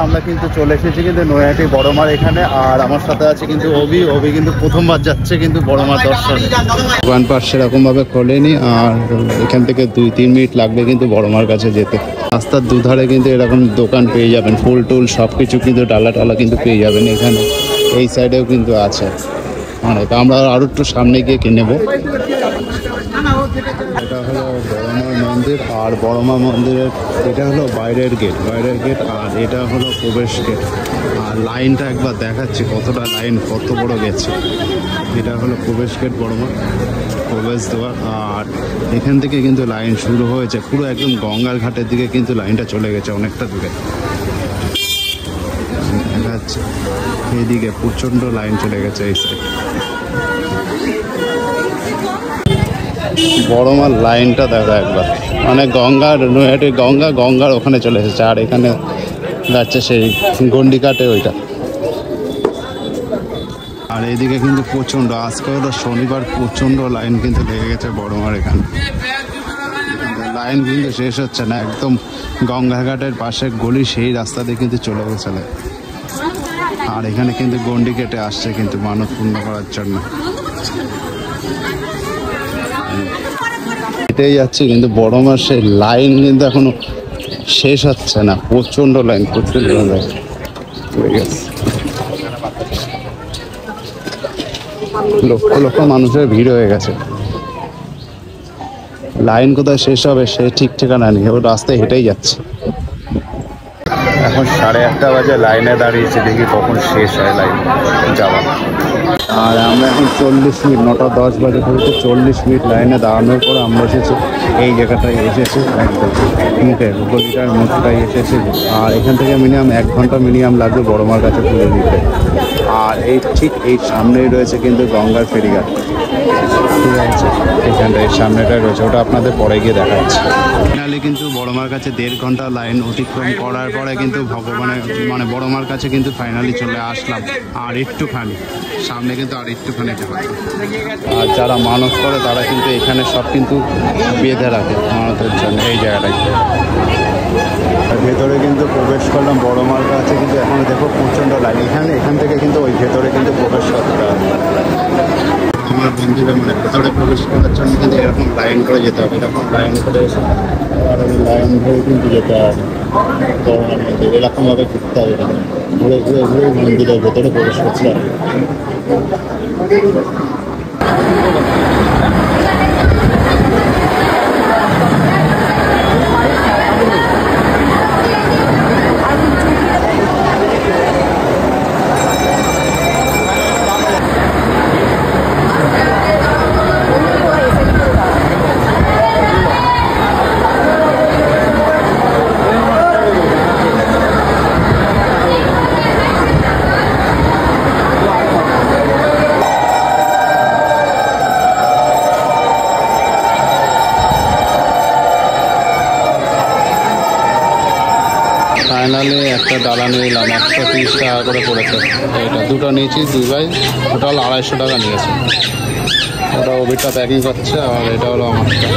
আমরা কিন্তু চলে এসেছি কিন্তু নৈহাটি বড়মার এখানে, আর আমার সাথে আছে কিন্তু অভি কিন্তু প্রথমবার যাচ্ছে কিন্তু বড়মার দর্শন। দোকান পাট সেরকম ভাবে খোলেনি, আর এখান থেকে 2-3 মিনিট লাগবে কিন্তু বড়মার কাছে যেতে। রাস্তার দুধারে কিন্তু এরকম দোকান পেয়ে যাবেন, ফুল টুল সব কিছু কিন্তু ডালা টালা কিন্তু পেয়ে যাবেন এখানে। এই সাইডেও কিন্তু আছে অনেক, আমরা আরো একটু সামনে গিয়ে কিনে নেবো। এটা হলো বড়মা মন্দির, আর বড়মা মন্দিরের এটা হলো বাইরের গেট, আর এটা হলো প্রবেশ গেট। আর লাইনটা একবার দেখাচ্ছি কতটা লাইন, কত বড় গেছে। এটা হলো প্রবেশ গেট, বড়মা প্রবেশ দ্বার। আর এখান থেকে কিন্তু লাইন শুরু হয়েছে পুরো একদম গঙ্গার ঘাটের দিকে কিন্তু লাইনটা চলে গেছে অনেকটা দূরে দেখাচ্ছে। এইদিকে প্রচণ্ড লাইন চলে গেছে এই সাইড। বড়মার লাইনটা দেখা একবার, মানে গঙ্গার নৈহাটি গঙ্গার ওখানে চলে এসেছে। আর এখানে যাচ্ছে সেই গন্ডিকাটে ওইটা। আর এইদিকে কিন্তু প্রচণ্ড, আজকে হলো শনিবার, প্রচণ্ড লাইন কিন্তু লেগে গেছে বড়মার এখানে। লাইন কিন্তু শেষ হচ্ছে না, একদম গঙ্গাঘাটের পাশে গলি সেই রাস্তা দিয়ে কিন্তু চলে গেছে। আর এখানে কিন্তু গন্ডি কেটে আসছে কিন্তু মানত পূর্ণ করার জন্য এটাই যাচ্ছে। কিন্তু বড়মার সেই লাইন কিন্তু এখনো শেষ হচ্ছে না, প্রচণ্ড লাইন লক্ষ লক্ষ মানুষের ভিড় হয়ে গেছে। লাইন কোথায় শেষ হবে সে ঠিক ঠিকানা নেই, ও রাস্তায় হেঁটেই যাচ্ছে। এখন 1:30 বাজে, লাইনে দাঁড়িয়েছে, দেখি কখন শেষ হয় লাইন যাওয়া। আর আমরা এখন 40 মিনিট, 9:10 বাজে পর্যন্ত 40 মিনিট লাইনে দাঁড়ানোর পর আমরা এসেছি এই জায়গাটায় এসেছি, একদম মুখে গলিটার মুখটাই এসেছি। আর এখান থেকে মিনিমাম 1 ঘন্টা মিনিমাম লাগবে বড়মার কাছে তুলে নিতে। আর এই ঠিক এই সামনেই রয়েছে কিন্তু গঙ্গার ফেরিঘাট, ঠিক আছে, এখানটায় সামনেটাই রয়েছে, ওটা আপনাদের পরে গিয়ে দেখাচ্ছি। ফাইনালি কিন্তু বড়মার কাছে 1.5 ঘন্টা লাইন অতিক্রম করার পরে কিন্তু মানে বড়মার কাছে কিন্তু ফাইনালি চলে আসলাম। আর একটুখানি সামনে কিন্তু আর একটুখানি যাবে। আর যারা মানত করে তারা কিন্তু এখানে সব কিন্তু বেঁধে রাখে মানতের জন্য এই জায়গাটায়। আর ভেতরে কিন্তু প্রবেশ করলাম বড়মার কাছে, কিন্তু এখন দেখো প্রচণ্ড লাইন এখান থেকে কিন্তু ওই ভেতরে কিন্তু প্রবেশ করতে হবে। আমার মন্দিরে মানে ভেতরে প্রবেশ করার জন্য কিন্তু এরকম লাইন করে যেতে হবে, এরকম লাইন করে এসে আর লাইন ধরে কিন্তু যেতে হবে বড়মার মন্দির। এরকমভাবে ঘুরতে হবে, ঘুরে ঘুরে ঘুরে মন্দিরের ভেতরে প্রবেশ করতে হবে। ফাইনালি একটা ডালা নিলাম, 130 টাকা করে পড়েছে। এটা দুটো নিয়েছি, 2 ভাই, টোটাল 250 টাকা নিয়েছে। ওটা ওবিটা প্যাকিং করছে, আর এটা হলো আমারটা।